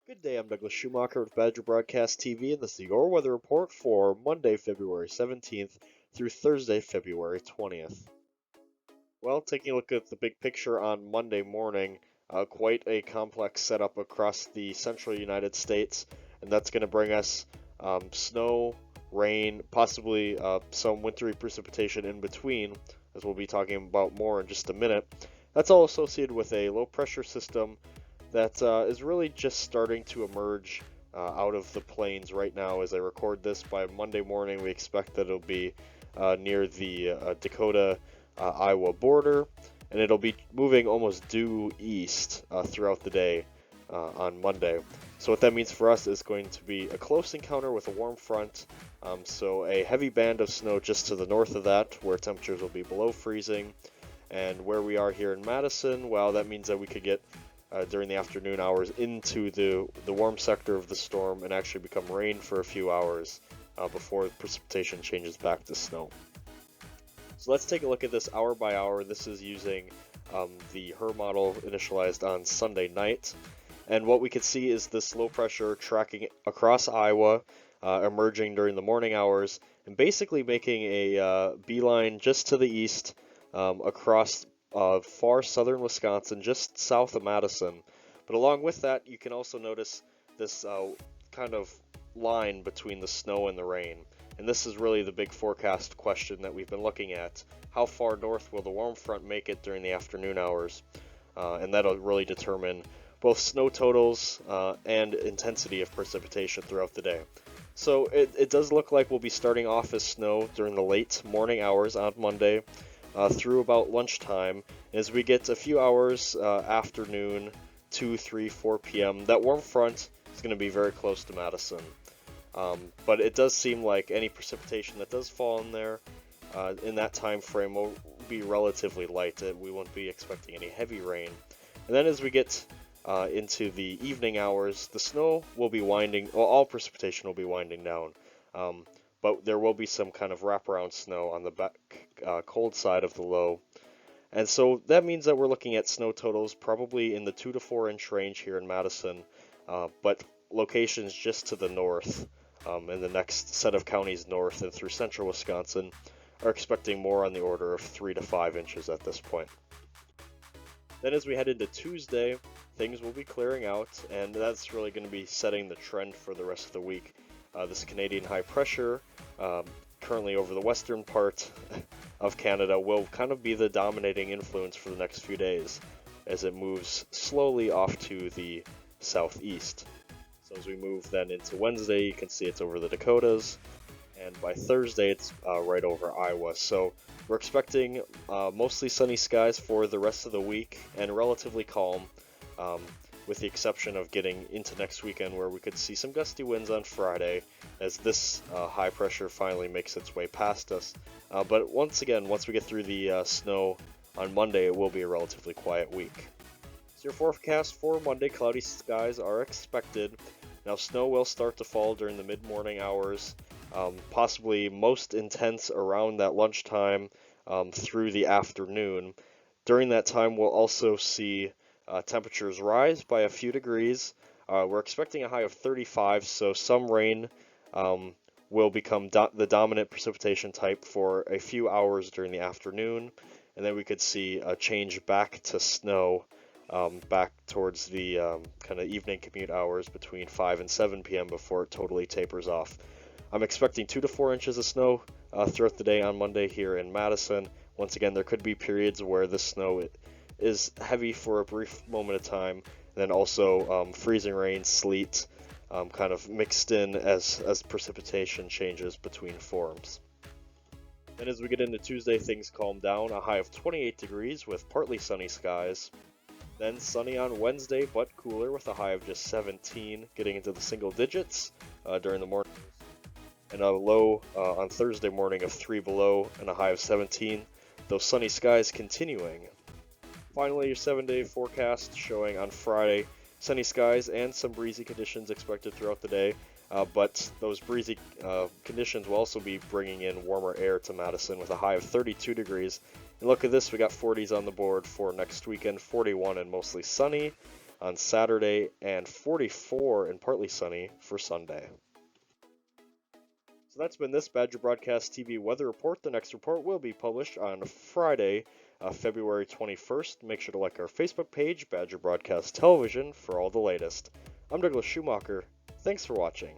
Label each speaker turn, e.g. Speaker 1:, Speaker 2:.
Speaker 1: Good day, I'm Douglas Schumacher with Badger Broadcast TV, and this is your weather report for Monday, February 17th through Thursday, February 20th. Well, taking a look at the big picture on Monday morning, quite a complex setup across the central United States, and that's going to bring us snow, rain, possibly some wintry precipitation in between, as we'll be talking about more in just a minute. That's all associated with a low pressure system that is really just starting to emerge out of the plains right now as I record this. By Monday morning, we expect that it'll be near the Dakota-Iowa border, and it'll be moving almost due east throughout the day on Monday. So what that means for us is going to be a close encounter with a warm front, so a heavy band of snow just to the north of that, where temperatures will be below freezing. And where we are here in Madison, well, that means that we could get during the afternoon hours into the warm sector of the storm and actually become rain for a few hours before precipitation changes back to snow. So let's take a look at this hour by hour. This is using the HER model initialized on Sunday night. And what we can see is this low pressure tracking across Iowa, emerging during the morning hours, and basically making a beeline just to the east across far southern Wisconsin, just south of Madison. But along with that, you can also notice this kind of line between the snow and the rain. And this is really the big forecast question that we've been looking at. How far north will the warm front make it during the afternoon hours? And that'll really determine both snow totals and intensity of precipitation throughout the day. So it does look like we'll be starting off as snow during the late morning hours on Monday. Through about lunchtime. As we get a few hours afternoon, 2, 3, 4 p.m., that warm front is going to be very close to Madison. But it does seem like any precipitation that does fall in there in that time frame will be relatively light. We won't be expecting any heavy rain. And then as we get into the evening hours, the snow will be winding, well, all precipitation will be winding down. But there will be some kind of wraparound snow on the back cold side of the low. And so that means that we're looking at snow totals probably in the 2 to 4 inch range here in Madison, but locations just to the north, in the next set of counties north and through central Wisconsin, are expecting more on the order of 3 to 5 inches at this point. Then as we head into Tuesday, things will be clearing out, and that's really going to be setting the trend for the rest of the week. This Canadian high pressure, currently over the western part of Canada, will kind of be the dominating influence for the next few days as it moves slowly off to the southeast. So as we move then into Wednesday, you can see it's over the Dakotas, and by Thursday it's right over Iowa. So we're expecting mostly sunny skies for the rest of the week and relatively calm. With the exception of getting into next weekend where we could see some gusty winds on Friday as this high pressure finally makes its way past us. But once again, once we get through the snow on Monday, it will be a relatively quiet week. So your forecast for Monday, cloudy skies are expected. Now snow will start to fall during the mid-morning hours, possibly most intense around that lunchtime through the afternoon. During that time, we'll also see temperatures rise by a few degrees. We're expecting a high of 35, so some rain will become the dominant precipitation type for a few hours during the afternoon, and then we could see a change back to snow back towards the kind of evening commute hours between 5 and 7 p.m. before it totally tapers off. I'm expecting 2 to 4 inches of snow throughout the day on Monday here in Madison. Once again, there could be periods where the snow is heavy for a brief moment of time, and then also freezing rain, sleet, kind of mixed in as precipitation changes between forms. Then as we get into Tuesday, things calm down, a high of 28 degrees with partly sunny skies. Then sunny on Wednesday, but cooler with a high of just 17, getting into the single digits during the morning. And a low on Thursday morning of 3 below and a high of 17, those sunny skies continuing. Finally, your 7-day forecast showing on Friday sunny skies and some breezy conditions expected throughout the day, but those breezy conditions will also be bringing in warmer air to Madison with a high of 32 degrees. And look at this, we got 40s on the board for next weekend, 41 and mostly sunny. on Saturday, and 44 and partly sunny for Sunday. So that's been this Badger Broadcast TV weather report. The next report will be published on Friday, February 21st. Make sure to like our Facebook page, Badger Broadcast Television, for all the latest. I'm Douglas Schumacher. Thanks for watching.